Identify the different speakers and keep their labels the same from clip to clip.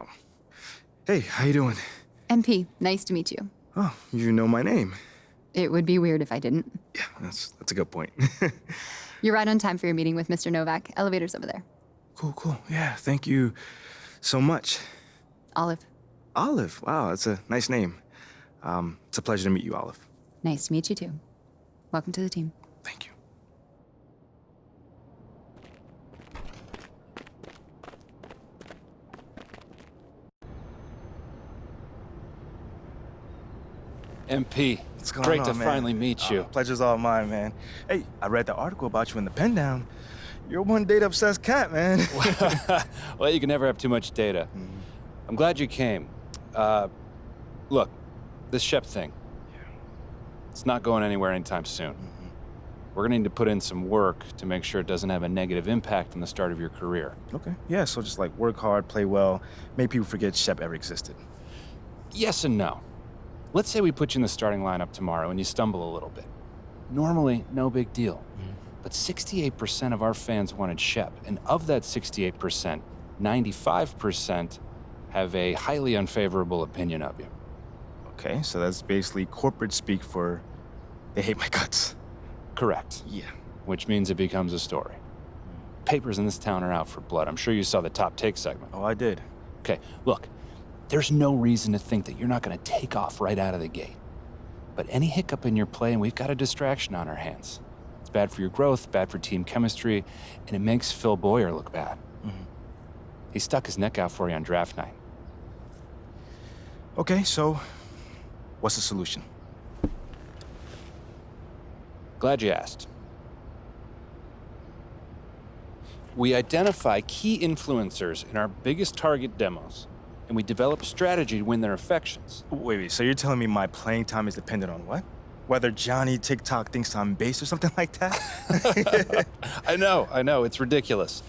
Speaker 1: Wow. Hey, how you doing?
Speaker 2: MP, nice to meet you.
Speaker 1: Oh, you know my name.
Speaker 2: It would be weird if I didn't.
Speaker 1: Yeah, that's a good point.
Speaker 2: You're right on time for your meeting with Mr. Novak. Elevator's over there.
Speaker 1: Cool. Yeah, thank you so much.
Speaker 2: Olive.
Speaker 1: Olive, wow, that's a nice name. It's a pleasure to meet you, Olive.
Speaker 2: Nice to meet you, too. Welcome to the team.
Speaker 1: Thank you.
Speaker 3: MP,
Speaker 1: What's going
Speaker 3: great
Speaker 1: on,
Speaker 3: to
Speaker 1: man?
Speaker 3: finally meet you.
Speaker 1: Pleasure's all mine, man. Hey, I read the article about you in the pen down. You're one data-obsessed cat, man.
Speaker 3: Well, you can never have too much data. I'm glad you came. Look, this Shep thing, it's not going anywhere anytime soon. We're gonna need to put in some work to make sure it doesn't have a negative impact on the start of your career.
Speaker 1: Okay, yeah, so just like work hard, play well, make people forget Shep ever existed.
Speaker 3: Yes and no. Let's say we put you in the starting lineup tomorrow and you stumble a little bit. Normally, no big deal. But 68% of our fans wanted Shep, and of that 68%, 95% have a highly unfavorable opinion of you.
Speaker 1: Okay, so that's basically corporate speak for they hate my guts.
Speaker 3: Correct.
Speaker 1: Yeah.
Speaker 3: Which means it becomes a story. Papers in this town are out for blood. I'm sure you saw the top take segment.
Speaker 1: Oh, I did.
Speaker 3: Okay, look, there's no reason to think that you're not going to take off right out of the gate. But any hiccup in your play, and we've got a distraction on our hands. It's bad for your growth, bad for team chemistry, and it makes Phil Boyer look bad. He stuck his neck out for you on draft night.
Speaker 1: Okay, so what's the solution?
Speaker 3: Glad you asked. We identify key influencers in our biggest target demos, and we develop strategy to win their affections.
Speaker 1: Wait, so you're telling me my playing time is dependent on what? Whether Johnny TikTok thinks I'm base or something like that?
Speaker 3: I know, it's ridiculous.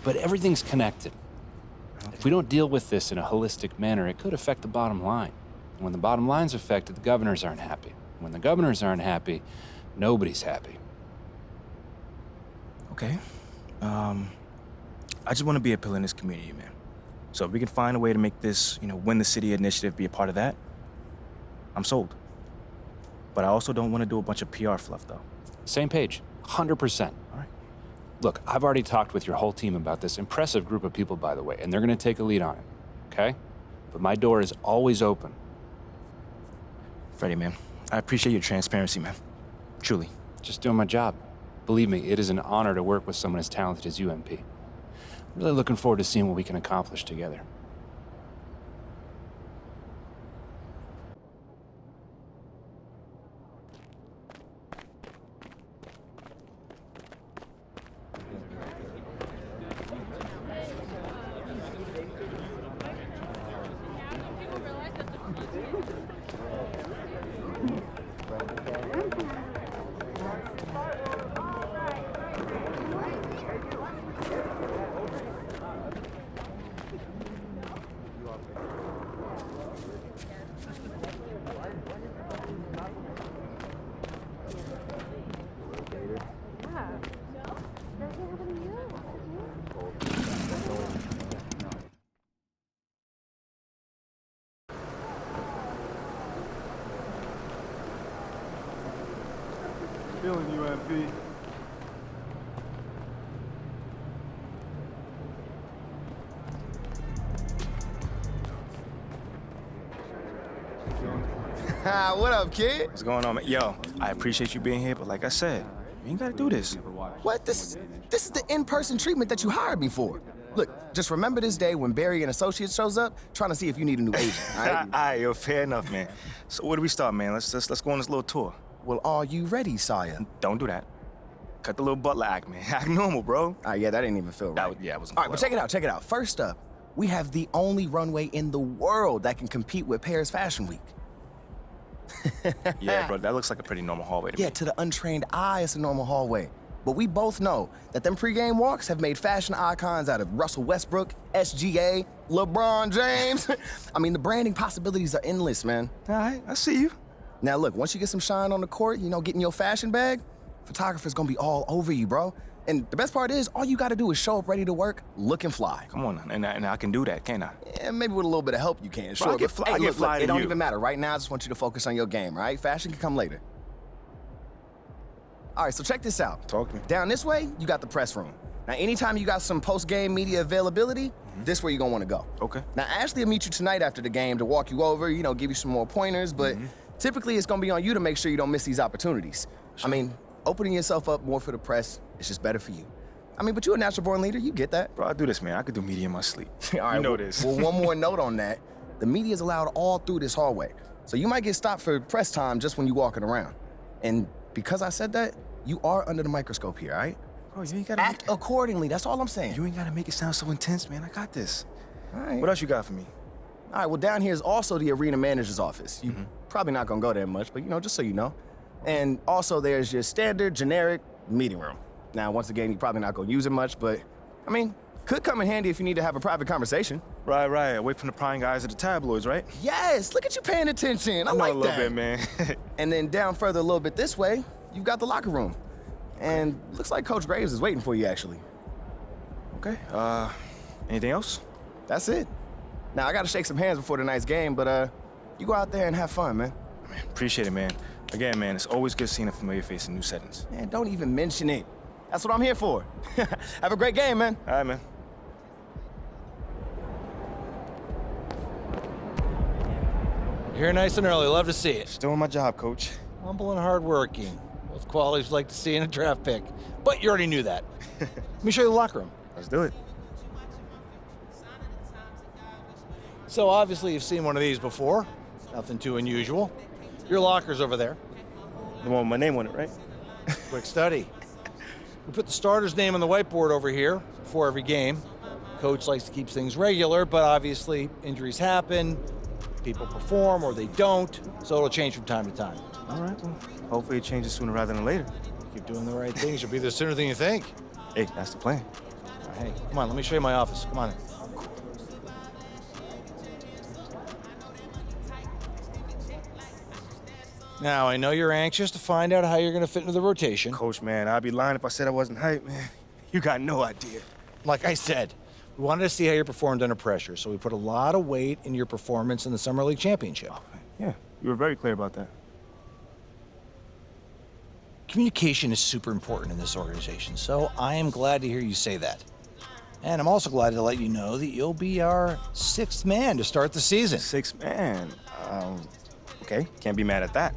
Speaker 3: But everything's connected. If we don't deal with this in a holistic manner, it could affect the bottom line. And when the bottom line's affected, the governors aren't happy. When the governors aren't happy, nobody's happy.
Speaker 1: Okay. I just want to be a pillar in this community, man. So if we can find a way to make this, win the city initiative be a part of that, I'm sold. But I also don't want to do a bunch of PR fluff, though.
Speaker 3: Same page, 100%.
Speaker 1: All right.
Speaker 3: Look, I've already talked with your whole team about this impressive group of people, by the way, and they're going to take a lead on it, okay? But my door is always open.
Speaker 1: Freddie, man, I appreciate your transparency, man. Truly.
Speaker 3: Just doing my job. Believe me, it is an honor to work with someone as talented as you, MP. I'm really looking forward to seeing what we can accomplish together.
Speaker 4: Feeling you, MP.
Speaker 5: What up, kid?
Speaker 1: What's going on, man? Yo, I appreciate you being here, but like I said, you ain't gotta do this.
Speaker 5: What? This is the in-person treatment that you hired me for. Look, just remember this day when Barry and Associates shows up, trying to see if you need a new agent, all right?
Speaker 1: All right, yo, fair enough, man. So where do we start, man? Let's go on this little tour.
Speaker 5: Well, are you ready, Sire?
Speaker 1: Don't do that. Cut the little butler act, man. Act normal, bro.
Speaker 5: Yeah, that didn't even feel right.
Speaker 1: It wasn't
Speaker 5: All right, but check it out. First up, we have the only runway in the world that can compete with Paris Fashion Week.
Speaker 1: Yeah, bro, that looks like a pretty normal hallway to me.
Speaker 5: Yeah, to the untrained eye, it's a normal hallway. But we both know that them pregame walks have made fashion icons out of Russell Westbrook, SGA, LeBron James. I mean, the branding possibilities are endless, man.
Speaker 1: All right, I see you.
Speaker 5: Now look, once you get some shine on the court, getting your fashion bag, photographer's gonna be all over you, bro. And the best part is, all you got to do is show up ready to work, looking fly.
Speaker 1: Come on, and I can do that, can't I?
Speaker 5: And maybe with a little bit of help you can.
Speaker 1: Bro,
Speaker 5: Sure,
Speaker 1: I get
Speaker 5: but, hey, look,
Speaker 1: fly
Speaker 5: it
Speaker 1: to
Speaker 5: don't
Speaker 1: you.
Speaker 5: even matter. Right now, I just want you to focus on your game, right? Fashion can come later. All right, so check this out.
Speaker 1: Talk to me.
Speaker 5: Down this way, you got the press room. Now, anytime you got some post-game media availability, this where you're gonna wanna go.
Speaker 1: Okay.
Speaker 5: Now, Ashley will meet you tonight after the game to walk you over, give you some more pointers, but typically it's gonna be on you to make sure you don't miss these opportunities. I mean, opening yourself up more for the press is just better for you. I mean, but you're a natural-born leader, you get that.
Speaker 1: Bro, I do this, man. I could do media in my sleep.
Speaker 5: All right,
Speaker 1: you know
Speaker 5: well,
Speaker 1: this.
Speaker 5: Well, one more note on that. The media is allowed all through this hallway. So you might get stopped for press time just when you're walking around. And because I said that, you are under the microscope here, all right?
Speaker 1: Bro, you ain't gotta
Speaker 5: Act accordingly, that's all I'm saying.
Speaker 1: You ain't gotta make it sound so intense, man. I got this.
Speaker 5: All right.
Speaker 1: What else you got for me?
Speaker 5: All right, well, down here is also the arena manager's office. You probably not gonna go there much, but just so you know. And also there's your standard, generic meeting room. Now, once again, you're probably not gonna use it much, but, I mean, could come in handy if you need to have a private conversation.
Speaker 1: Right. Away from the prying eyes of the tabloids, right?
Speaker 5: Yes, look at you paying attention. I
Speaker 1: know
Speaker 5: like
Speaker 1: a little
Speaker 5: that.
Speaker 1: bit, man.
Speaker 5: And then down further a little bit this way, you've got the locker room. And looks like Coach Graves is waiting for you, actually.
Speaker 1: Okay. Anything else?
Speaker 5: That's it. Now, I gotta shake some hands before tonight's game, but you go out there and have fun, man.
Speaker 1: Man, appreciate it, man. Again, man, it's always good seeing a familiar face in new settings.
Speaker 5: Man, don't even mention it. That's what I'm here for. Have a great game, man.
Speaker 1: All right, man.
Speaker 6: You're here nice and early. Love to see it.
Speaker 1: Just doing my job, Coach.
Speaker 6: Humble and hardworking. Both qualities we like to see in a draft pick. But you already knew that. Let me show you the locker room.
Speaker 1: Let's do it.
Speaker 6: So obviously you've seen one of these before. Nothing too unusual. Your locker's over there.
Speaker 1: The one with my name on it, right?
Speaker 6: Quick study. We put the starter's name on the whiteboard over here before every game. Coach likes to keep things regular, but obviously injuries happen, people perform or they don't, so it'll change from time to time.
Speaker 1: All right, well, hopefully it changes sooner rather than later.
Speaker 6: Keep doing the right things, you'll be there sooner than you think.
Speaker 1: Hey, that's the plan.
Speaker 6: All right, hey, come on, let me show you my office. Come on in. Now, I know you're anxious to find out how you're going to fit into the rotation.
Speaker 1: Coach, man, I'd be lying if I said I wasn't hyped, man. You got no idea.
Speaker 6: Like I said, we wanted to see how you performed under pressure, so we put a lot of weight in your performance in the Summer League Championship.
Speaker 1: Yeah, you were very clear about that.
Speaker 6: Communication is super important in this organization, so I am glad to hear you say that. And I'm also glad to let you know that you'll be our sixth man to start the season.
Speaker 1: Sixth man. Okay, can't be mad at that.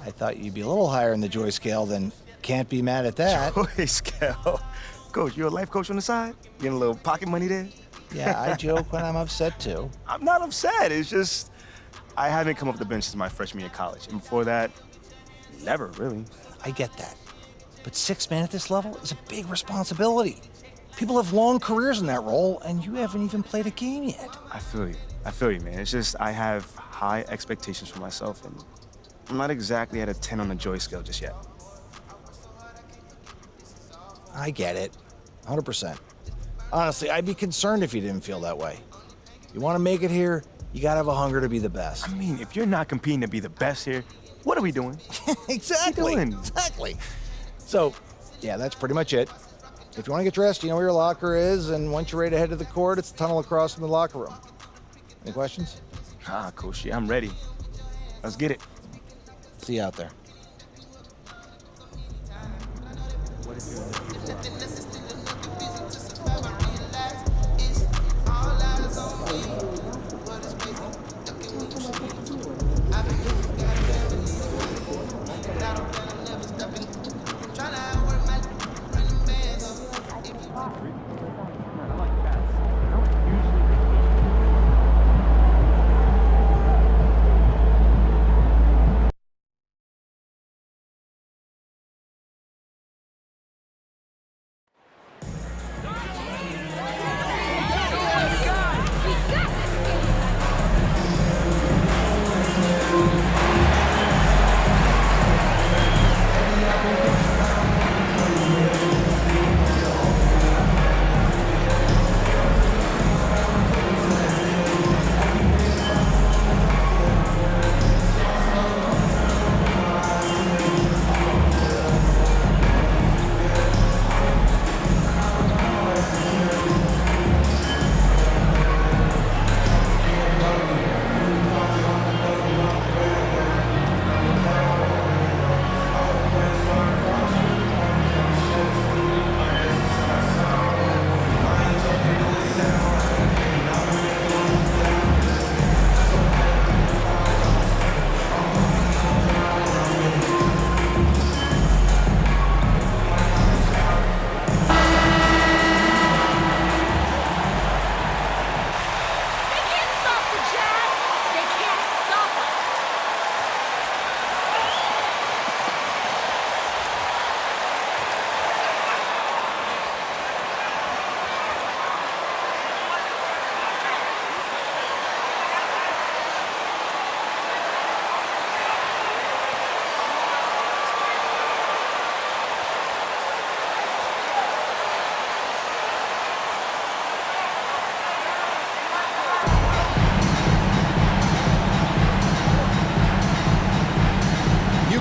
Speaker 6: I thought you'd be a little higher in the joy scale than can't be mad at that.
Speaker 1: Joy scale. Coach, you a life coach on the side? Getting a little pocket money there?
Speaker 6: Yeah, I joke when I'm upset too.
Speaker 1: I'm not upset. It's just I haven't come off the bench since my freshman year of college. And before that, never really.
Speaker 6: I get that. But sixth man at this level is a big responsibility. People have long careers in that role, and you haven't even played a game yet.
Speaker 1: I feel you, man. It's just I have high expectations for myself, and I'm not exactly at a 10 on the joy scale just yet.
Speaker 6: I get it, 100%. Honestly, I'd be concerned if you didn't feel that way. You want to make it here, you gotta have a hunger to be the best.
Speaker 1: I mean, if you're not competing to be the best here, what are we doing?
Speaker 6: Exactly.
Speaker 1: What are you doing?
Speaker 6: Exactly. So, yeah, that's pretty much it. If you want to get dressed, you know where your locker is, and once you're ready to head to the court, it's the tunnel across from the locker room. Any questions?
Speaker 1: Coach, yeah, I'm ready. Let's get it.
Speaker 6: See you out there.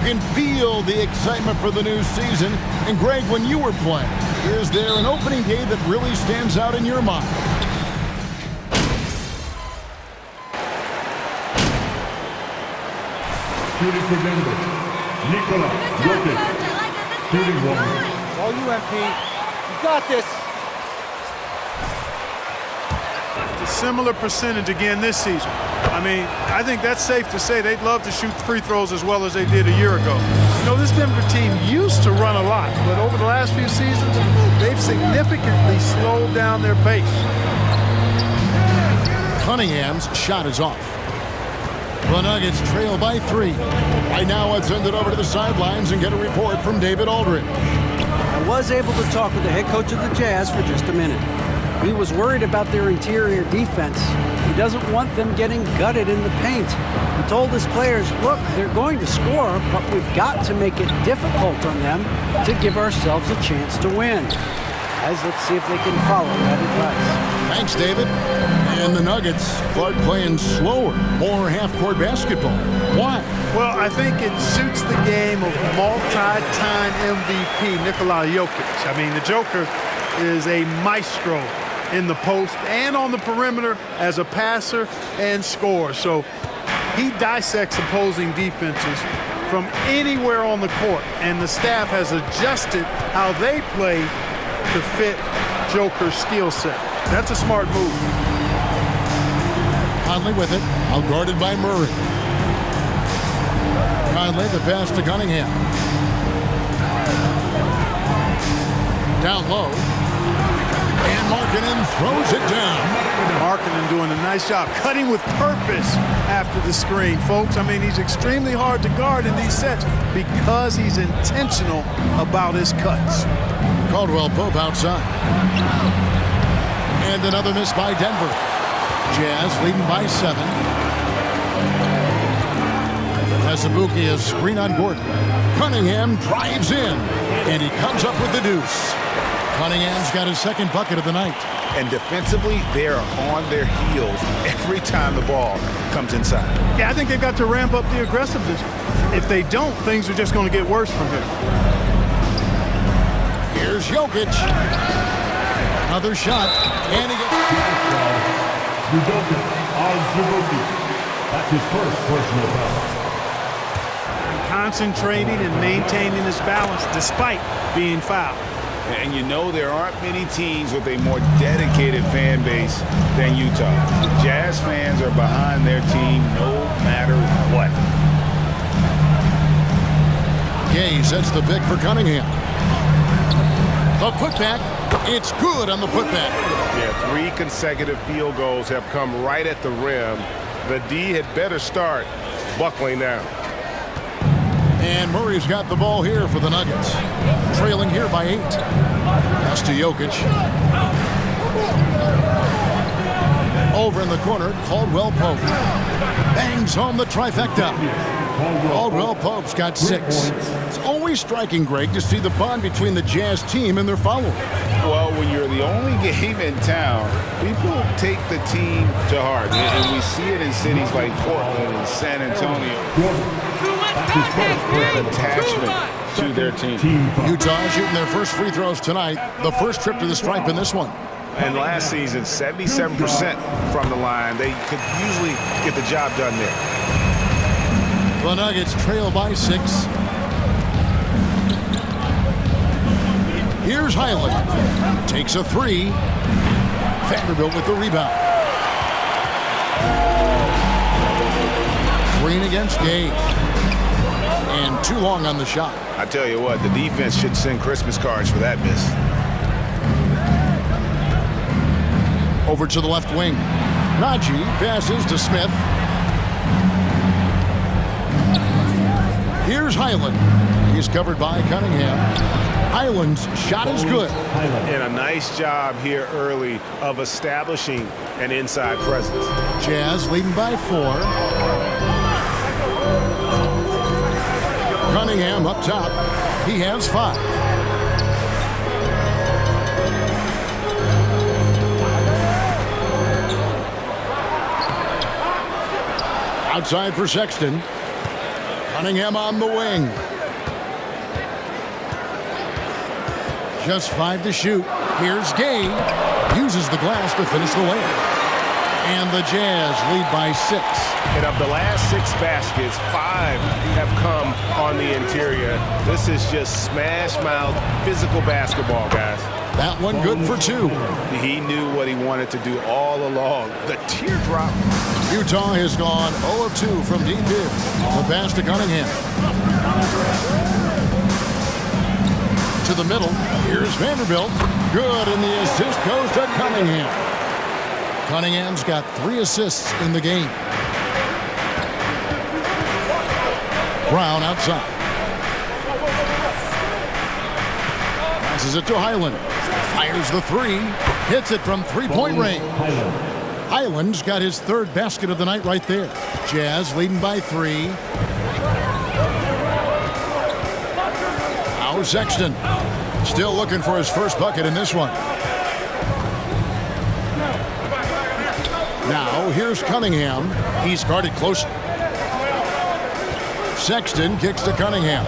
Speaker 7: can feel the excitement for the new season. And Greg, when you were playing, is there an opening day that really stands out in your mind?
Speaker 8: Shooting for Denver, Jokic. Shooting one.
Speaker 6: All UMP. You got this.
Speaker 4: A similar percentage again this season. I mean, I think that's safe to say they'd love to shoot free throws as well as they did a year ago. You know, this Denver team used to run a lot, but over the last few seasons, they've significantly slowed down their pace.
Speaker 7: Cunningham's shot is off. The Nuggets trail by 3. Right now, let's send it over to the sidelines and get a report from David Aldridge.
Speaker 9: I was able to talk with the head coach of the Jazz for just a minute. He was worried about their interior defense. He doesn't want them getting gutted in the paint. He told his players, look, they're going to score, but we've got to make it difficult on them to give ourselves a chance to win. Guys, let's see if they can follow that advice.
Speaker 7: Thanks, David. And the Nuggets start playing slower, more half-court basketball. Why?
Speaker 4: Well, I think it suits the game of multi-time MVP Nikola Jokic. I mean, the Joker is a maestro in the post and on the perimeter as a passer and scorer. So he dissects opposing defenses from anywhere on the court, and the staff has adjusted how they play to fit Joker's skill set. That's a smart move.
Speaker 7: Conley with it, outguarded by Murray. Conley, the pass to Cunningham. Down low. And Markkanen throws it down.
Speaker 4: Markkanen doing a nice job, cutting with purpose after the screen, folks. I mean, he's extremely hard to guard in these sets because he's intentional about his cuts.
Speaker 7: Caldwell Pope outside. And another miss by Denver. Jazz leading by 7. Azubuike is screen on Gordon. Cunningham drives in, and he comes up with the deuce. Cunningham's got his second bucket of the night.
Speaker 10: And defensively, they are on their heels every time the ball comes inside.
Speaker 4: Yeah, I think they've got to ramp up the aggressiveness. If they don't, things are just going to get worse from here.
Speaker 7: Here's Jokic. Another shot, and he gets...
Speaker 8: That's his first personal foul.
Speaker 4: Concentrating and maintaining his balance despite being fouled.
Speaker 10: And you know there aren't many teams with a more dedicated fan base than Utah. The Jazz fans are behind their team no matter what.
Speaker 7: Gay sets the pick for Cunningham. The putback, it's good on the putback.
Speaker 11: Yeah, 3 consecutive field goals have come right at the rim. The D had better start buckling now.
Speaker 7: And Murray's got the ball here for the Nuggets. Trailing here by 8. Pass to Jokic. Over in the corner, Caldwell Pope. Bangs home the trifecta. Caldwell Pope's got 6. It's always striking, Greg, to see the bond between the Jazz team and their followers.
Speaker 10: Well, when you're the only game in town, people take the team to heart. And we see it in cities like Portland and San Antonio. Attachment to their team.
Speaker 7: Utah shooting their first free throws tonight. The first trip to the stripe in this one.
Speaker 11: And last season, 77% from the line. They could usually get the job done there.
Speaker 7: The Nuggets trail by 6. Here's Highland. Takes a 3. Vanderbilt with the rebound. Green against Gay. And too long on the shot.
Speaker 11: I tell you what, the defense should send Christmas cards for that miss.
Speaker 7: Over to the left wing. Najee passes to Smith. Here's Highland. He's covered by Cunningham. Highland's shot is good.
Speaker 11: And a nice job here early of establishing an inside presence.
Speaker 7: Jazz leading by 4. Cunningham up top. He has 5. Outside for Sexton. Cunningham on the wing. Just 5 to shoot. Here's Gay. Uses the glass to finish the layup. And the Jazz lead by 6.
Speaker 11: And of the last 6 baskets, 5 have come on the interior. This is just smash mouth physical basketball, guys.
Speaker 7: That one good for 2.
Speaker 11: He knew what he wanted to do all along. The teardrop.
Speaker 7: Utah has gone 0 of 2 from deep here. The pass to Cunningham. To the middle. Here's Vanderbilt. Good, and the assist goes to Cunningham. Cunningham's got 3 assists in the game. Brown outside. Passes it to Highland. Fires the 3. Hits it from three-point range. Highland's got his 3rd basket of the night right there. Jazz leading by 3. Now Sexton. Still looking for his first bucket in this one. Now here's Cunningham. He's guarded closely. Sexton kicks to Cunningham.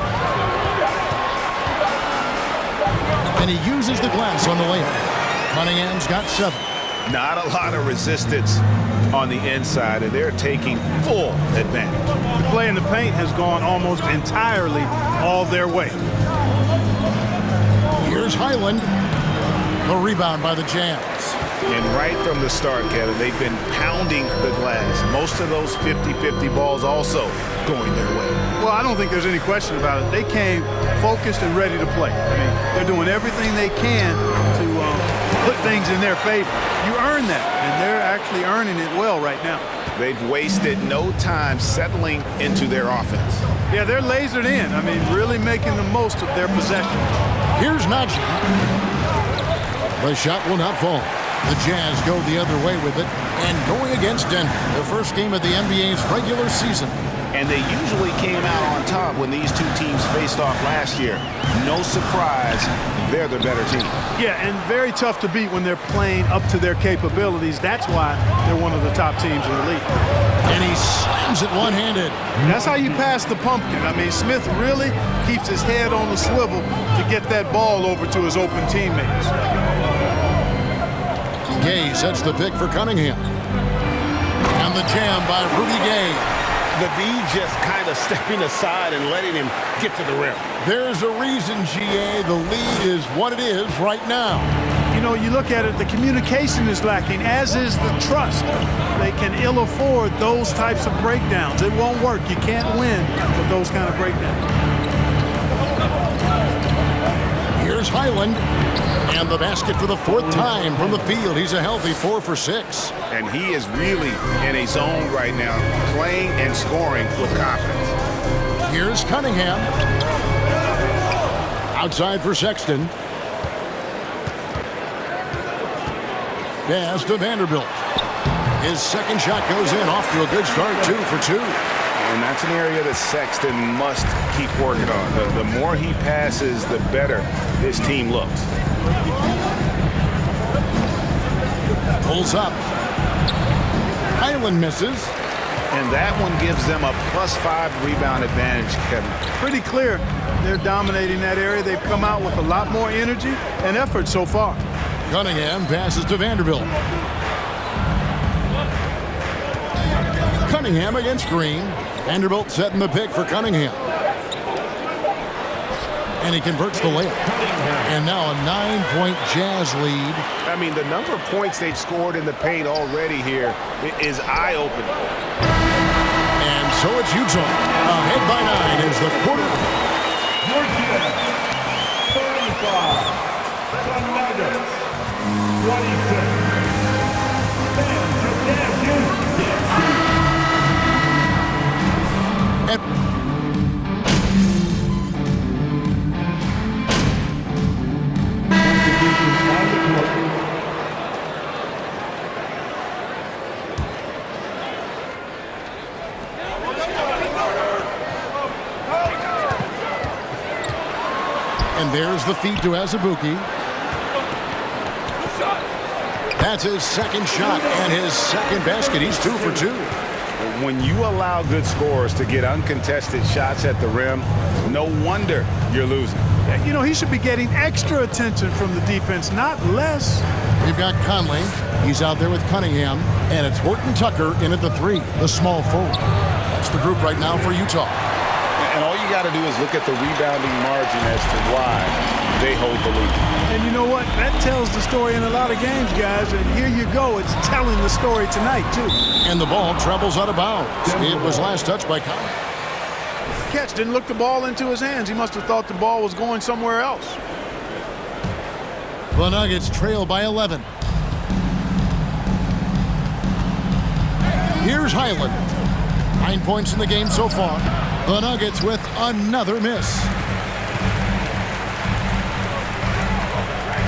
Speaker 7: And he uses the glass on the layup. Cunningham's got 7.
Speaker 11: Not a lot of resistance on the inside, and they're taking full advantage.
Speaker 4: The play in the paint has gone almost entirely all their way.
Speaker 7: Here's Highland. The rebound by the Jazz.
Speaker 11: And right from the start, Kevin, they've been pounding the glass. Most of those 50-50 balls also going their way.
Speaker 4: Well, I don't think there's any question about it. They came focused and ready to play. I mean, they're doing everything they can to put things in their favor. You earn that, and they're actually earning it well right now.
Speaker 11: They've wasted no time settling into their offense.
Speaker 4: Yeah, they're lasered in. I mean, really making the most of their possession.
Speaker 7: Here's Najee. The shot will not fall. The Jazz go the other way with it and going against Denver, the first game of the NBA's regular season.
Speaker 11: And they usually came out on top when these two teams faced off last year. No surprise, they're the better team.
Speaker 4: Yeah, and very tough to beat when they're playing up to their capabilities. That's why they're one of the top teams in the league.
Speaker 7: And he slams it one-handed.
Speaker 4: That's how you pass the pumpkin. I mean, Smith really keeps his head on the swivel to get that ball over to his open teammates.
Speaker 7: Gay sets the pick for Cunningham. And the jam by Rudy Gay.
Speaker 11: The D just kind of stepping aside and letting him get to the rim.
Speaker 7: There's a reason, GA, the lead is what it is right now.
Speaker 4: You know, you look at it, the communication is lacking, as is the trust. They can ill afford those types of breakdowns. It won't work. You can't win with those kind of breakdowns.
Speaker 7: Here's Highland. And the basket for the 4th time from the field. He's a healthy 4 for 6.
Speaker 11: And he is really in a zone right now, playing and scoring with confidence.
Speaker 7: Here's Cunningham. Outside for Sexton. Pass to Vanderbilt. His second shot goes in, off to a good start, 2 for 2.
Speaker 11: And that's an area that Sexton must keep working on. The more he passes, the better this team looks.
Speaker 7: Pulls up. Highland misses.
Speaker 11: And that one gives them a +5 rebound advantage, Kevin.
Speaker 4: Pretty clear they're dominating that area. They've come out with a lot more energy and effort so far.
Speaker 7: Cunningham passes to Vanderbilt. Cunningham against Green. Vanderbilt setting the pick for Cunningham. And he converts the layup. And now a 9-point Jazz lead.
Speaker 11: I mean, the number of points they've scored in the paint already here is eye-opening.
Speaker 7: And so it's Utah. Ahead by 9 is the quarter.
Speaker 8: Georgia, 35. Nuggets, 26.
Speaker 7: And there's the feed to Azubuike. That's his second shot and his second basket. He's 2 for 2.
Speaker 10: When you allow good scorers to get uncontested shots at the rim, no wonder you're losing.
Speaker 4: You know, he should be getting extra attention from the defense, not less.
Speaker 7: We've got Conley. He's out there with Cunningham. And it's Horton Tucker in at the 3, the small forward. That's the group right now for Utah.
Speaker 10: And all you got to do is look at the rebounding margin as to why they hold the lead.
Speaker 4: And you know what? That tells the story in a lot of games, guys. And here you go. It's telling the story tonight, too.
Speaker 7: And the ball travels out of bounds. It was last touched by Conley.
Speaker 4: Catch didn't look the ball into his hands. He must have thought the ball was going somewhere else.
Speaker 7: The Nuggets trail by 11. Here's Highland. 9 points in the game so far. The Nuggets with another miss.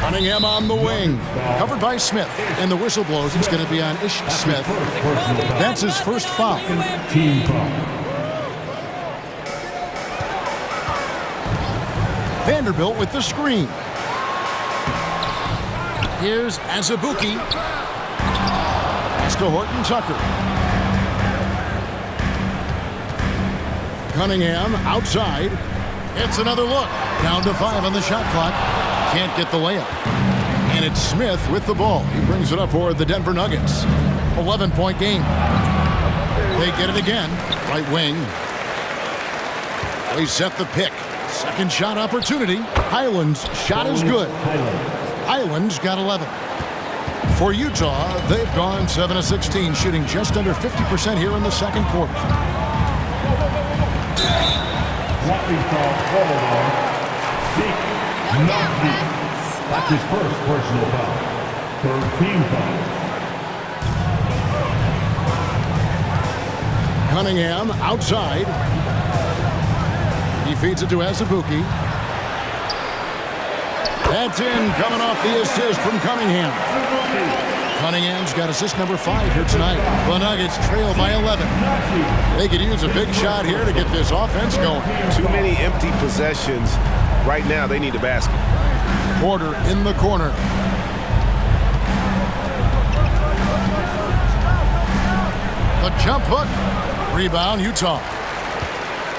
Speaker 7: Cunningham on the wing. Covered by Smith. And the whistle blows. It's going to be on Ish Smith. That's his first foul.
Speaker 8: Team foul.
Speaker 7: Vanderbilt with the screen. Here's Azubuike. Pass to Horton Tucker. Cunningham outside. It's another look. Down to 5 on the shot clock. Can't get the layup. And it's Smith with the ball. He brings it up for the Denver Nuggets. 11-point game. They get it again. Right wing. They set the pick. Second shot opportunity. Highland's shot is good. Highland's got 11. For Utah, they've gone 7 of 16, shooting just under 50% here in the second quarter.
Speaker 8: Blocking foul called on Zeke, not Zeke. That's his first personal foul. Third team foul.
Speaker 7: Cunningham outside. He feeds it to Azubuike. That's in, coming off the assist from Cunningham. Cunningham's got assist number 5 here tonight. The Nuggets trail by 11. They could use a big shot here to get this offense going.
Speaker 11: Too many empty possessions. Right now, they need a basket.
Speaker 7: Porter in the corner. The jump hook. Rebound, Utah.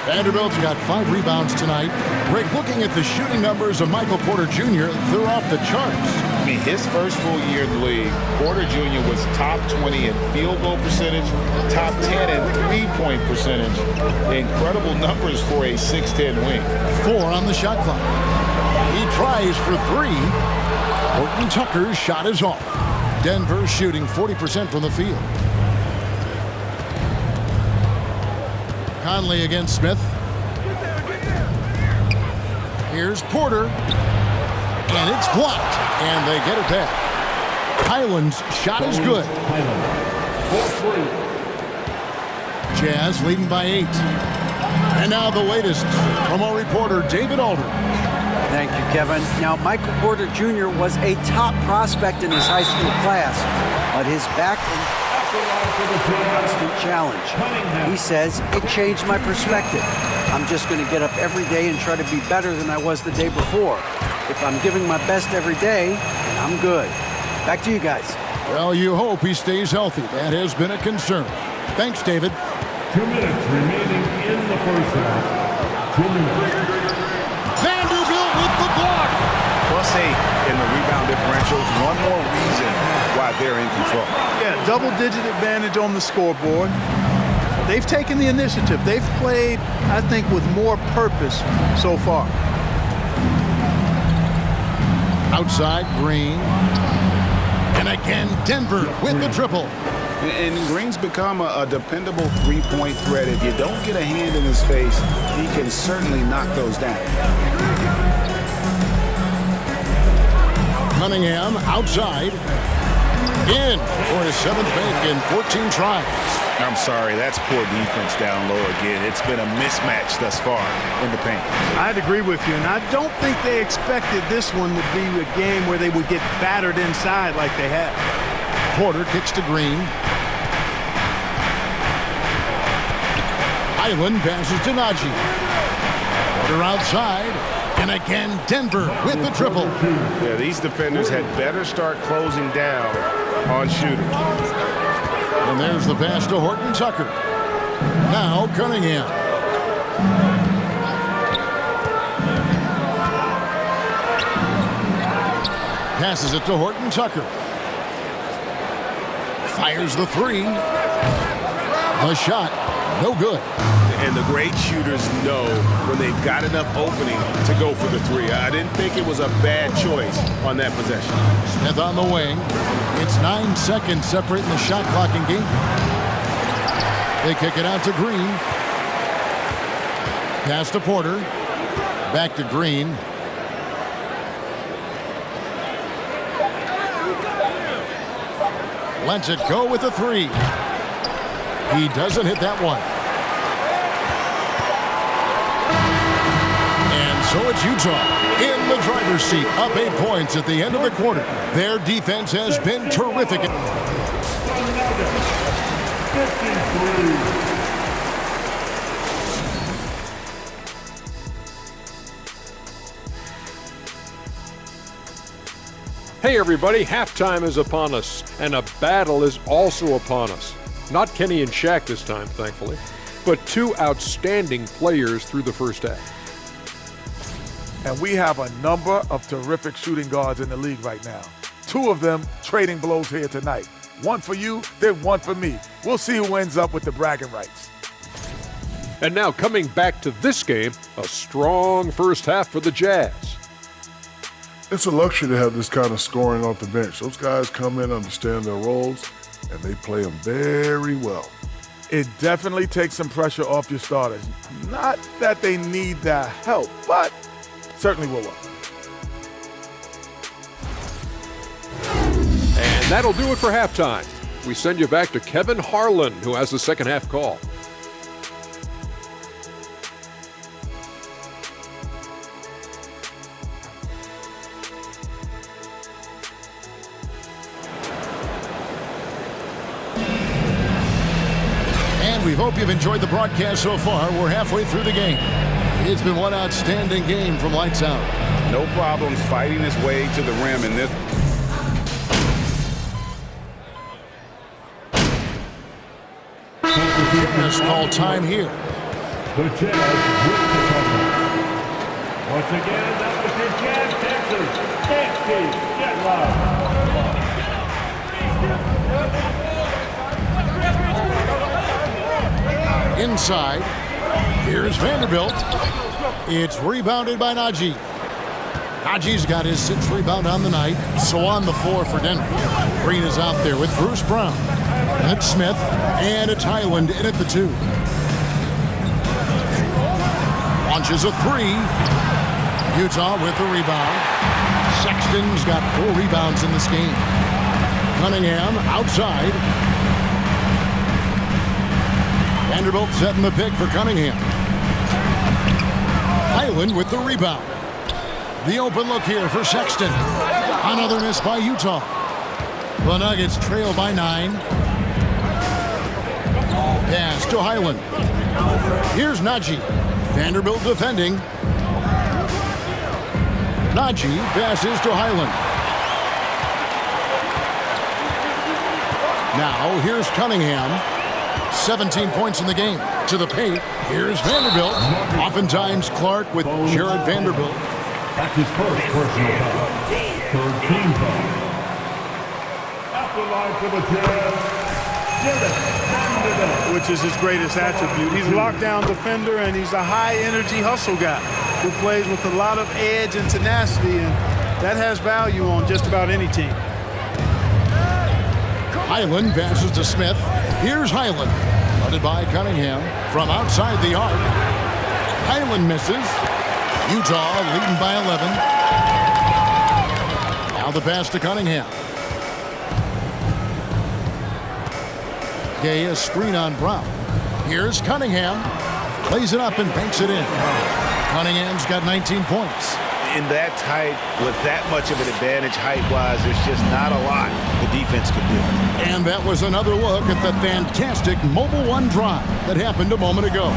Speaker 7: Vanderbilt's got 5 rebounds tonight. Greg, looking at the shooting numbers of Michael Porter Jr., they're off the charts.
Speaker 10: I mean, his first full year in the league, Porter Jr. was top 20 in field goal percentage, top 10 in three-point percentage. Incredible numbers for a 6'10 wing.
Speaker 7: 4 on the shot clock. He tries for 3. Horton Tucker's shot is off. Denver shooting 40% from the field. Conley against Smith. Here's Porter. And it's blocked. And they get it back. Highland's shot is good. Jazz leading by 8. And now the latest from our reporter, David Alder.
Speaker 9: Thank you, Kevin. Now, Michael Porter Jr. was a top prospect in his high school class, but his back constant challenge. He says, it changed my perspective. I'm just going to get up every day and try to be better than I was the day before. If I'm giving my best every day, I'm good. Back to you guys.
Speaker 7: Well, you hope he stays healthy. That has been a concern. Thanks, David.
Speaker 8: 2 minutes remaining in the first half. 2 minutes.
Speaker 7: Vanderbilt with the block.
Speaker 10: +8 in the rebound differential. One more reason why they're in control.
Speaker 4: Yeah, double-digit advantage on the scoreboard. They've taken the initiative. They've played, I think, with more purpose so far.
Speaker 7: Outside, Green. And again, Denver with the triple.
Speaker 10: And Green's become a dependable three-point threat. If you don't get a hand in his face, he can certainly knock those down.
Speaker 7: Cunningham outside. In for his 7th bank in 14 tries.
Speaker 10: I'm sorry, that's poor defense down low again. It's been a mismatch thus far in the paint.
Speaker 4: I'd agree with you, and I don't think they expected this one to be a game where they would get battered inside like they have.
Speaker 7: Porter kicks to Green. Highland passes to Najee. Porter outside. And again, Denver with the triple.
Speaker 11: Yeah, these defenders had better start closing down on shooters.
Speaker 7: And there's the pass to Horton Tucker. Now Cunningham. Passes it to Horton Tucker. Fires the three. The shot, no good.
Speaker 11: And the great shooters know when they've got enough opening to go for the three. I didn't think it was a bad choice on that possession.
Speaker 7: Smith on the wing. It's 9 seconds separating the shot clock and game. They kick it out to Green. Pass to Porter. Back to Green. Lets it go with the three. He doesn't hit that one. And so it's Utah in the driver's seat, up 8 points at the end of the quarter. Their defense has been terrific.
Speaker 12: Hey everybody, halftime is upon us, and a battle is also upon us. Not Kenny and Shaq this time, thankfully, but two outstanding players through the first half.
Speaker 13: And we have a number of terrific shooting guards in the league right now. Two of them trading blows here tonight. One for you, then one for me. We'll see who ends up with the bragging rights.
Speaker 12: And now coming back to this game, a strong first half for the Jazz.
Speaker 14: It's a luxury to have this kind of scoring off the bench. Those guys come in, understand their roles, and they play them very well.
Speaker 13: It definitely takes some pressure off your starters. Not that they need the help, but certainly will work.
Speaker 12: And that'll do it for halftime. We send you back to Kevin Harlan, who has the second half call.
Speaker 7: We hope you've enjoyed the broadcast so far. We're halfway through the game. It's been one outstanding game from lights out.
Speaker 10: No problems fighting his way to the rim in this.
Speaker 7: Fitness call time here.
Speaker 8: The Jazz with the cover. Once again, that was your Jazz Texas. Nancy Getlow.
Speaker 7: Inside, here's Vanderbilt. It's rebounded by Najee. Najee's got his 6th rebound on the night, so on the floor for Denver. Green is out there with Bruce Brown. It's Smith, and it's Highland in at the 2. Launches a 3. Utah with the rebound. Sexton's got 4 rebounds in this game. Cunningham outside. Vanderbilt setting the pick for Cunningham. Highland with the rebound. The open look here for Sexton. Another miss by Utah. The Nuggets trail by 9. Pass to Highland. Here's Najee. Vanderbilt defending. Najee passes to Highland. Now here's Cunningham. 17 points in the game. To the paint. Here's Vanderbilt. Oftentimes Clark with Jared Vanderbilt.
Speaker 8: That's his first personal foul. Third team foul. At the line for the Jazz, Jared Vanderbilt.
Speaker 4: Which is his greatest attribute. He's a lockdown defender, and he's a high-energy hustle guy who plays with a lot of edge and tenacity, and that has value on just about any team.
Speaker 7: Highland passes to Smith. Here's Highland. Guarded by Cunningham from outside the arc. Highland misses. Utah leading by 11. Now the pass to Cunningham. Gay, a screen on Brown. Here's Cunningham. Plays it up and banks it in. Cunningham's got 19 points.
Speaker 10: In that tight, with that much of an advantage height-wise, there's just not a lot the defense could do.
Speaker 7: And that was another look at the fantastic Mobile One drive that happened a moment ago.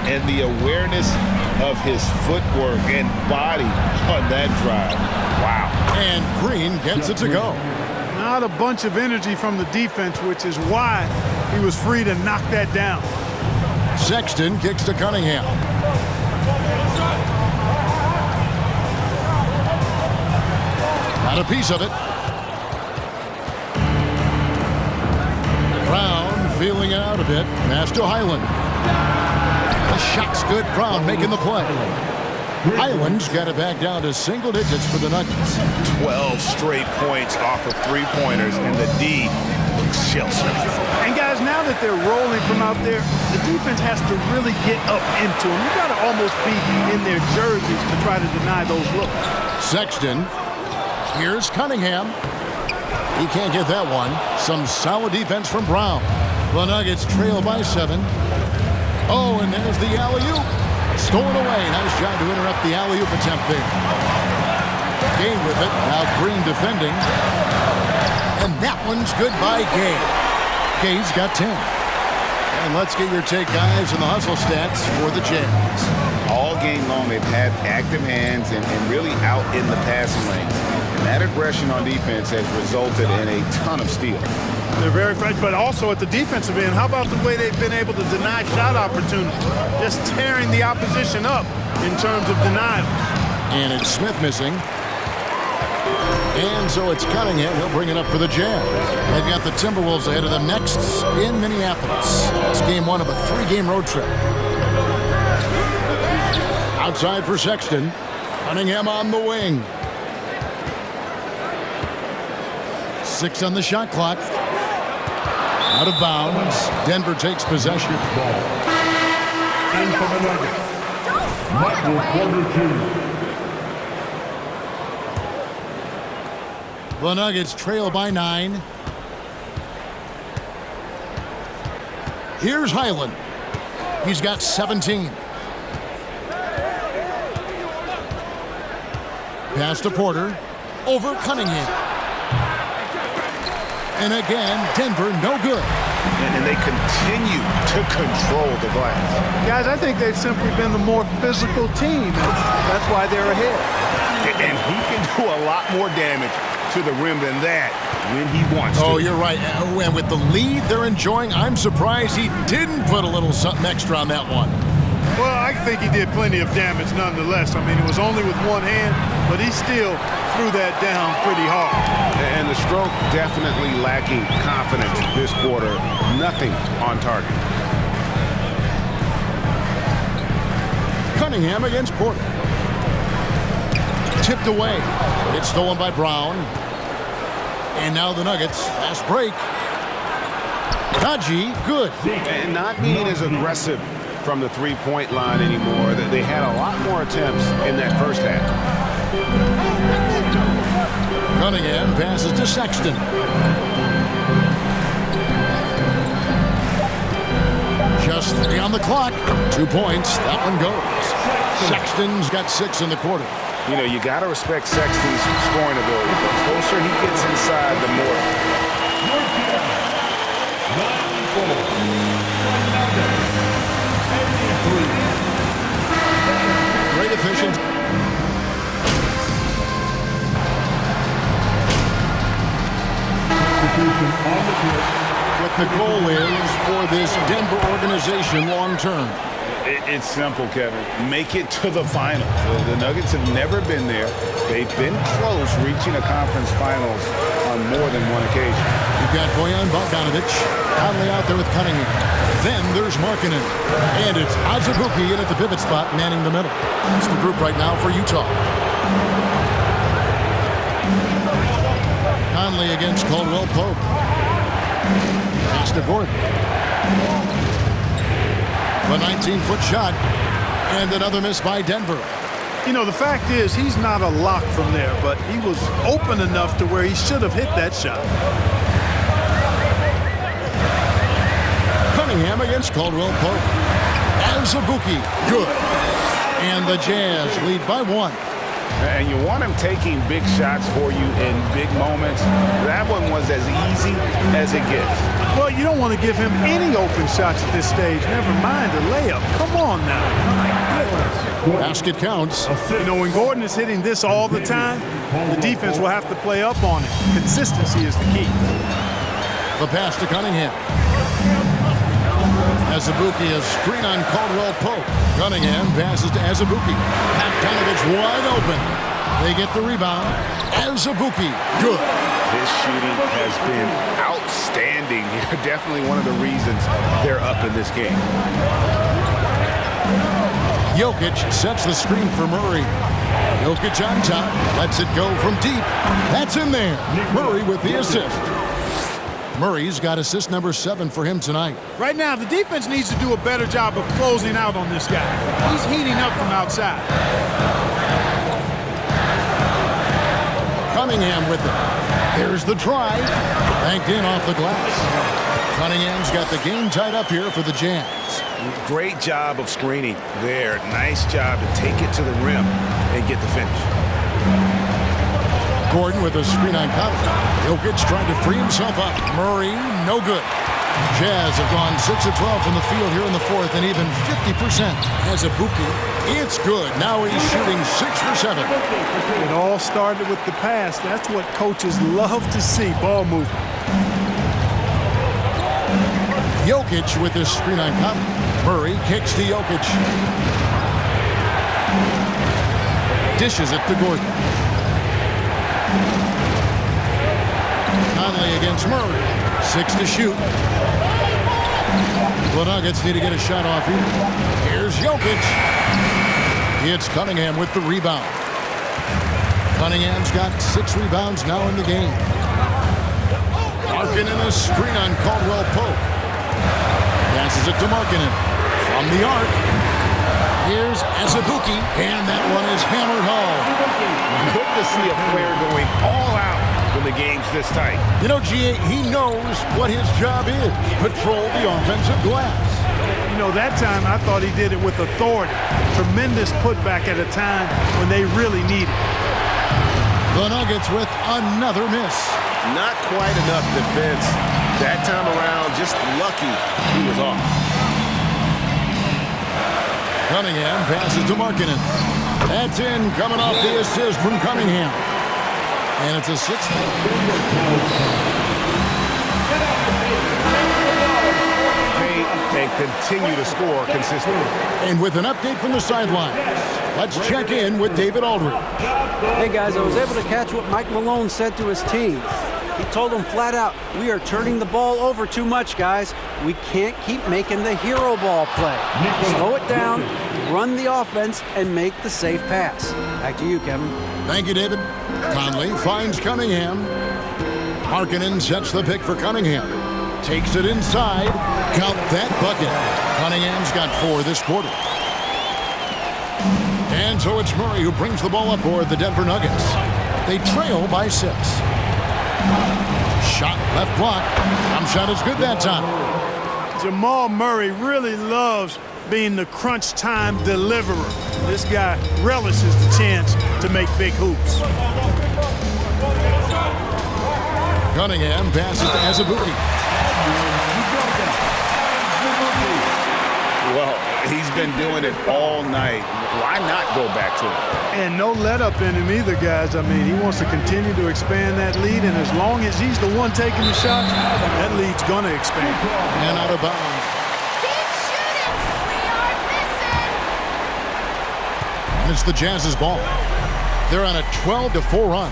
Speaker 10: And the awareness of his footwork and body on that drive. Wow.
Speaker 7: And Green gets it to go.
Speaker 4: Now not a bunch of energy from the defense, which is why he was free to knock that down.
Speaker 7: Sexton kicks to Cunningham. Got a piece of it. Brown feeling it out a bit. Pass to Highland. The shot's good. Brown making the play. Highland's got it back down to single digits for the Nuggets.
Speaker 10: 12 straight points off of three-pointers, and the D looks shell-shocked.
Speaker 4: And guys, now that they're rolling from out there, the defense has to really get up into them. You got to almost be in their jerseys to try to deny those looks.
Speaker 7: Sexton. Here's Cunningham. He can't get that one. Some solid defense from Brown. The Nuggets trail by 7. Oh, and there's the alley-oop. Stolen away. Nice job to interrupt the alley-oop attempt there. Gay with it. Now Green defending. And that one's good by Gay. Gay's got 10. And let's get your take, guys, on the hustle stats for the Jazz.
Speaker 10: All game long, they've had active hands and really out in the passing lanes. And that aggression on defense has resulted in a ton of steals.
Speaker 4: They're very fresh, but also at the defensive end, how about the way they've been able to deny shot opportunities? Just tearing the opposition up in terms of denials.
Speaker 7: And it's Smith missing. And so it's Cunningham. He'll bring it up for the Jazz. They've got the Timberwolves ahead of them next in Minneapolis. It's game 1 of a 3-game road trip. Outside for Sexton. Cunningham on the wing. 6 on the shot clock. Out of bounds. Denver takes possession.
Speaker 8: And for the Nuggets, Michael Porter Jr.
Speaker 7: The Nuggets trail by 9. Here's Highland. He's got 17. Pass to Porter. Over Cunningham. And again, Denver no good.
Speaker 10: And they continue to control the glass.
Speaker 4: Guys, I think they've simply been the more physical team. That's why they're ahead.
Speaker 10: And he can do a lot more damage to the rim than that when he wants to.
Speaker 7: Oh, you're right. And with the lead they're enjoying, I'm surprised he didn't put a little something extra on that one.
Speaker 4: Well, I think he did plenty of damage nonetheless. I mean, it was only with one hand, but he still threw that down pretty hard.
Speaker 10: And the stroke definitely lacking confidence this quarter. Nothing on target.
Speaker 7: Cunningham against Porter. Tipped away. It's stolen by Brown. And now the Nuggets. Fast break. Kaji, good.
Speaker 10: And not being as aggressive from the three-point line anymore. They had a lot more attempts in that first half.
Speaker 7: Cunningham passes to Sexton. Just 3 on the clock. 2 points. That one goes. Sexton's got 6 in the quarter.
Speaker 10: You know, you got to respect Sexton's scoring ability. The closer he gets inside, the more.
Speaker 7: Great efficient. What the goal is for this Denver organization long term.
Speaker 10: It's simple, Kevin. Make it to the finals. The Nuggets have never been there. They've been close reaching a conference finals on more than one occasion.
Speaker 7: You've got Bojan Bogdanovic Conley out there with Cunningham. Then there's Markkanen. And it's Azubuike in at the pivot spot, manning the middle. That's the group right now for Utah. Conley against Caldwell Pope. Pass to Gordon. The 19-foot shot. And another miss by Denver.
Speaker 4: You know, the fact is he's not a lock from there, but he was open enough to where he should have hit that shot.
Speaker 7: Cunningham against Caldwell Pope. Azubuike, good. And the Jazz lead by 1.
Speaker 10: And you want him taking big shots for you in big moments. That one was as easy as it gets.
Speaker 4: Well, you don't want to give him any open shots at this stage. Never mind a layup. Come on now.
Speaker 7: Basket counts.
Speaker 4: You know, when Gordon is hitting this all the time, the defense will have to play up on it. Consistency is the key.
Speaker 7: The pass to Cunningham. Azubuike, a screen on Caldwell Pope. Cunningham passes to Azubuike. Bogdanovich wide open. They get the rebound. Azubuike, good.
Speaker 10: His shooting has been outstanding here. Definitely one of the reasons they're up in this game.
Speaker 7: Jokic sets the screen for Murray. Jokic on top, lets it go from deep. That's in there. Murray with the assist. Murray's got assist number 7 for him tonight.
Speaker 4: Right now, the defense needs to do a better job of closing out on this guy. He's heating up from outside.
Speaker 7: Cunningham with it. Here's the drive. Banked in off the glass. Cunningham's got the game tied up here for the Jazz.
Speaker 10: Great job of screening there. Nice job to take it to the rim and get the finish.
Speaker 7: Gordon with a screen on Kaleb. Jokic trying to free himself up. Murray, no good. Jazz have gone 6 of 12 from the field here in the fourth and even 50%. Azubuike, it's good. Now he's shooting 6 for 7.
Speaker 4: It all started with the pass. That's what coaches love to see, ball movement.
Speaker 7: Jokic with this screen on Kaleb. Murray kicks to Jokic. Dishes it to Gordon. Conley against Murray. 6 to shoot. The Nuggets need to get a shot off here. Here's Jokic. It's Cunningham with the rebound. Cunningham's got 6 rebounds now in the game. Markkanen a screen on Caldwell Pope. Passes it to Markkanen. From the arc. Here's Azubuike. And that one is hammered home.
Speaker 10: Good to see a player going all out when the game's this tight.
Speaker 7: You know, G.A., he knows what his job is. Patrol the offensive glass.
Speaker 4: You know, that time I thought he did it with authority. Tremendous putback at a time when they really need it.
Speaker 7: The Nuggets with another miss.
Speaker 11: Not quite enough defense. That time around, just lucky he was off.
Speaker 7: Cunningham passes to Markkanen. That's in, coming off the assist from Cunningham. And it's a 6.
Speaker 11: And continue to score consistently.
Speaker 7: And with an update from the sidelines, let's check in with David Aldridge.
Speaker 9: Hey guys, I was able to catch what Mike Malone said to his team. He told them flat out, we are turning the ball over too much, guys. We can't keep making the hero ball play. Slow it down, run the offense, and make the safe pass. Back to you, Kevin.
Speaker 7: Thank you, David. Conley finds Cunningham. Markkanen sets the pick for Cunningham. Takes it inside. Count that bucket. Cunningham's got 4 this quarter. And so it's Murray who brings the ball up for the Denver Nuggets. They trail by 6. Shot left block. Shot is good that time.
Speaker 4: Jamal Murray really loves being the crunch time deliverer. This guy relishes the chance to make big hoops.
Speaker 7: Cunningham passes to Azubuike.
Speaker 10: Well, he's been doing it all night. Why not go back to it?
Speaker 4: And no let up in him either, guys. I mean, he wants to continue to expand that lead, and as long as he's the one taking the shots, that lead's going to expand.
Speaker 7: And out of bounds. And it's the Jazz's ball. They're on a 12-4 run.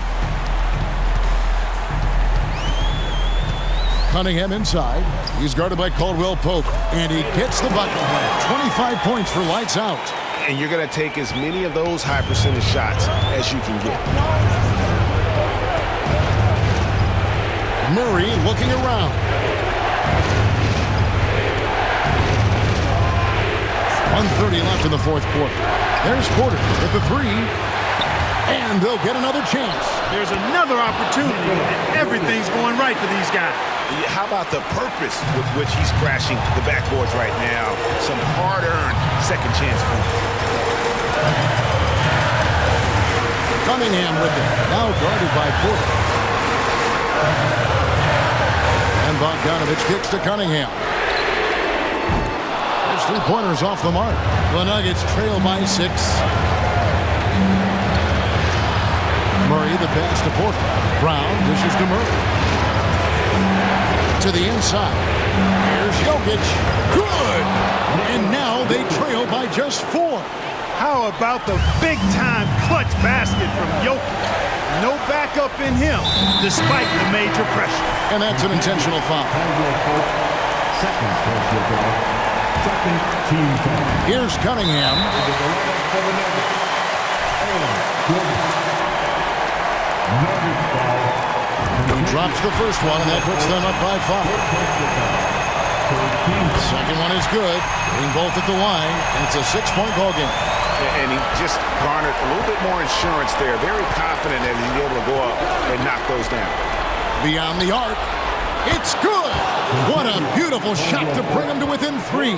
Speaker 7: Cunningham inside. He's guarded by Caldwell Pope, and he gets the bucket. 25 points for lights out.
Speaker 11: And you're going to take as many of those high percentage shots as you can get.
Speaker 7: Murray looking around. .130 left in the fourth quarter. There's Porter with the 3. And they'll get another chance.
Speaker 4: There's another opportunity, and everything's going right for these guys.
Speaker 10: How about the purpose with which he's crashing the backboards right now? Some hard-earned second chance points.
Speaker 7: Cunningham with it. Now guarded by Porter. And Bogdanovich kicks to Cunningham. There's three-pointers off the mark. The Nuggets trail by 6. Murray, the pass to Porter. Brown dishes to Murray. To the inside. Here's Jokic. Good! And now they trail by just 4.
Speaker 4: How about the big-time clutch basket from Jokic? No backup in him, despite the major pressure.
Speaker 7: And that's an intentional foul.
Speaker 8: Second team foul.
Speaker 7: Here's Cunningham. He drops the first one, and that puts them up by 5. Second one is good. Hitting both at the line, and it's a 6-point ball game.
Speaker 10: And he just garnered a little bit more insurance there. Very confident that he'll be able to go up and knock those down.
Speaker 7: Beyond the arc. It's good. What a beautiful shot to bring him to within 3.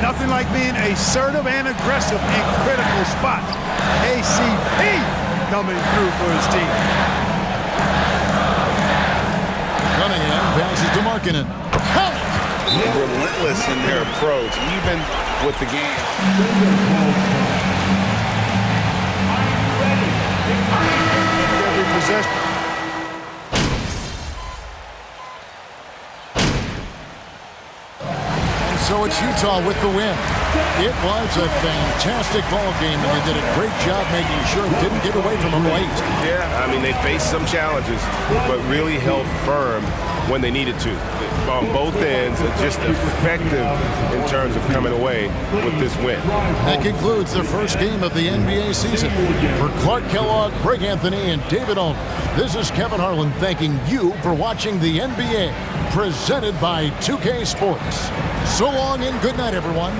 Speaker 4: Nothing like being assertive and aggressive in critical spots. KCP coming through for his team.
Speaker 7: Cunningham passes to Markkanen.
Speaker 10: Relentless in their approach, even with the game.
Speaker 4: Every possession.
Speaker 7: And so it's Utah with the win. It was a fantastic ball game, and they did a great job making sure it didn't get away from them late.
Speaker 11: Yeah, I mean, they faced some challenges, but really held firm when they needed to. On both ends, just effective in terms of coming away with this win.
Speaker 7: That concludes the first game of the NBA season. For Clark Kellogg, Greg Anthony, and David Ohm, this is Kevin Harlan thanking you for watching the NBA, presented by 2K Sports. So long and good night, everyone.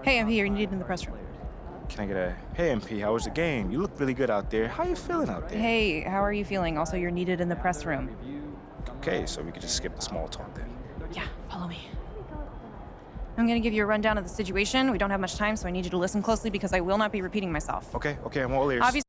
Speaker 15: Hey, MP, you're needed in the press room.
Speaker 1: Can I get a, hey MP, how was the game? You look really good out there. How you feeling out there?
Speaker 15: Hey, how are you feeling? Also, you're needed in the press room.
Speaker 1: Okay, so we could just skip the small talk then.
Speaker 15: Yeah, follow me. I'm going to give you a rundown of the situation. We don't have much time, so I need you to listen closely because I will not be repeating myself.
Speaker 1: Okay, I'm all ears.
Speaker 15: Obviously,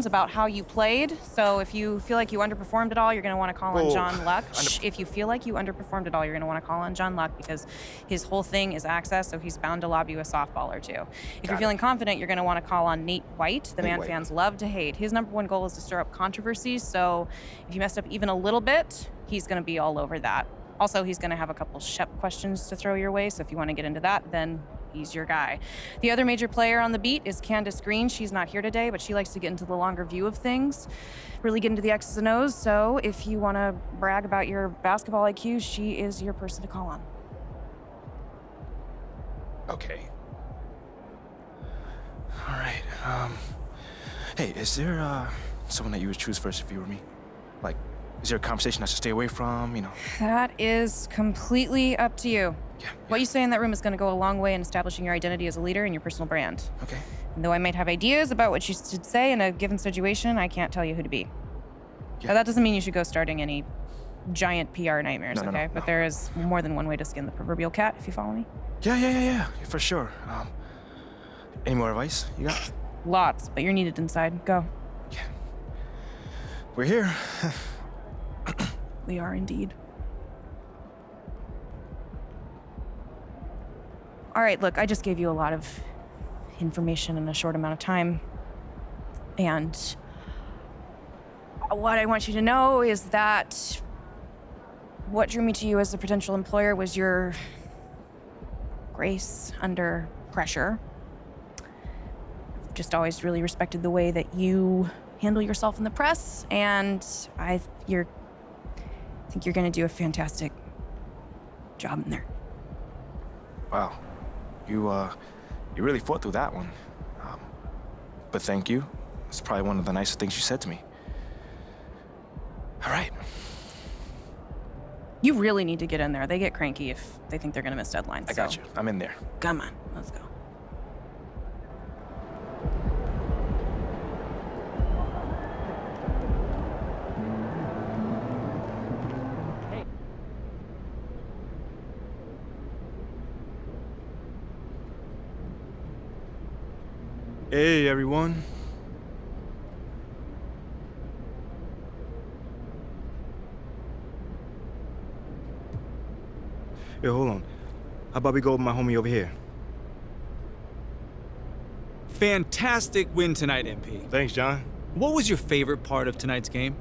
Speaker 15: about how you played. So if you feel like you underperformed at all, you're going to want to call on John Luck. If you feel like you underperformed at all, you're going to want to call on John Luck because his whole thing is access, so he's bound to lob you a softball or two. If you're feeling confident, you're going to want to call on Nate White, the man fans love to hate. His #1 goal is to stir up controversies, so if you messed up even a little bit, he's going to be all over that. Also, he's going to have a couple Shep questions to throw your way, so if you want to get into that, then he's your guy. The other major player on the beat is Candace Green. She's not here today, but she likes to get into the longer view of things, really get into the X's and O's. So if you want to brag about your basketball IQ, she is your person to call on.
Speaker 1: Okay. All right. Hey, is there someone that you would choose first if you were me? Like, is there a conversation I should stay away from, you know?
Speaker 15: That is completely up to you.
Speaker 1: Yeah.
Speaker 15: What you say in that room is going to go a long way in establishing your identity as a leader and your personal brand.
Speaker 1: Okay.
Speaker 15: And though I might have ideas about what you should say in a given situation, I can't tell you who to be.
Speaker 1: Yeah.
Speaker 15: Now, that doesn't mean you should go starting any giant PR nightmares, okay? But there is more than one way to skin the proverbial cat, if you follow me.
Speaker 1: Yeah, for sure. Any more advice you got?
Speaker 15: Lots, but you're needed inside. Go.
Speaker 1: Yeah. We're here.
Speaker 15: We are indeed. All right, look, I just gave you a lot of information in a short amount of time. And what I want you to know is that what drew me to you as a potential employer was your grace under pressure. I've just always really respected the way that you handle yourself in the press, and I think you're going to do a fantastic job in there.
Speaker 1: Wow, you really fought through that one. But thank you. It's probably one of the nicest things you said to me. All right.
Speaker 15: You really need to get in there. They get cranky if they think they're going to miss deadlines.
Speaker 1: I got you. I'm in there.
Speaker 15: Come on, let's go.
Speaker 1: Hey, everyone. Hey, hold on. How about we go with my homie over here?
Speaker 16: Fantastic win tonight, MP.
Speaker 1: Thanks, John.
Speaker 16: What was your favorite part of tonight's game?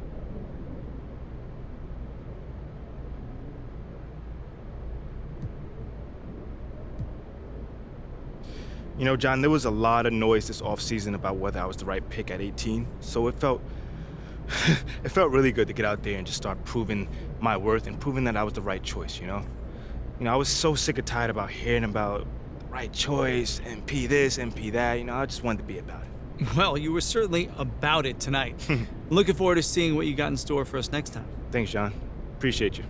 Speaker 1: You know, John, there was a lot of noise this offseason about whether I was the right pick at 18, so it felt it felt really good to get out there and just start proving my worth and proving that I was the right choice, you know? You know, I was so sick and tired about hearing about the right choice, MP this, MP that, you know, I just wanted to be about it.
Speaker 16: Well, you were certainly about it tonight. Looking forward to seeing what you got in store for us next time.
Speaker 1: Thanks, John. Appreciate you.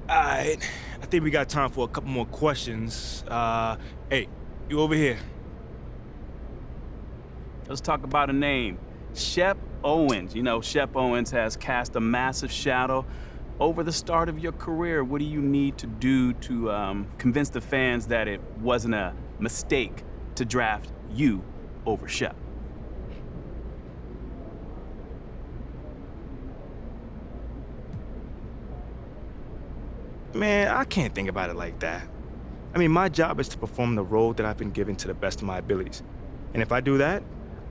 Speaker 1: All right, I think we got time for a couple more questions. Hey, you over here.
Speaker 17: Let's talk about a name. Shep Owens. You know, Shep Owens has cast a massive shadow over the start of your career. What do you need to do to convince the fans that it wasn't a mistake to draft you over Shep?
Speaker 1: Man, I can't think about it like that. I mean, my job is to perform the role that I've been given to the best of my abilities. And if I do that,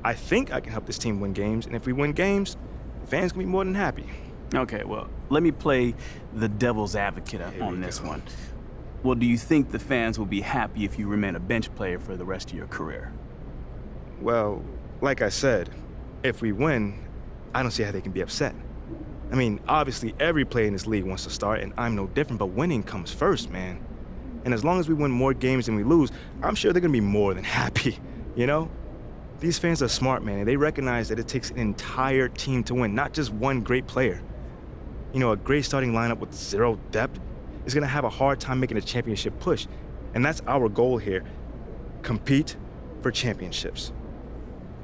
Speaker 1: I think I can help this team win games. And if we win games, the fans can be more than happy.
Speaker 17: Okay, well, let me play the devil's advocate on this one. Well, do you think the fans will be happy if you remain a bench player for the rest of your career?
Speaker 1: Well, like I said, if we win, I don't see how they can be upset. I mean, obviously every player in this league wants to start, and I'm no different, but winning comes first, man. And as long as we win more games than we lose, I'm sure they're gonna be more than happy, you know? These fans are smart, man, and they recognize that it takes an entire team to win, not just one great player. You know, a great starting lineup with zero depth is gonna have a hard time making a championship push. And that's our goal here. Compete for championships.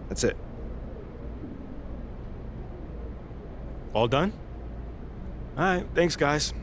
Speaker 1: That's it. All done? All right, thanks, guys.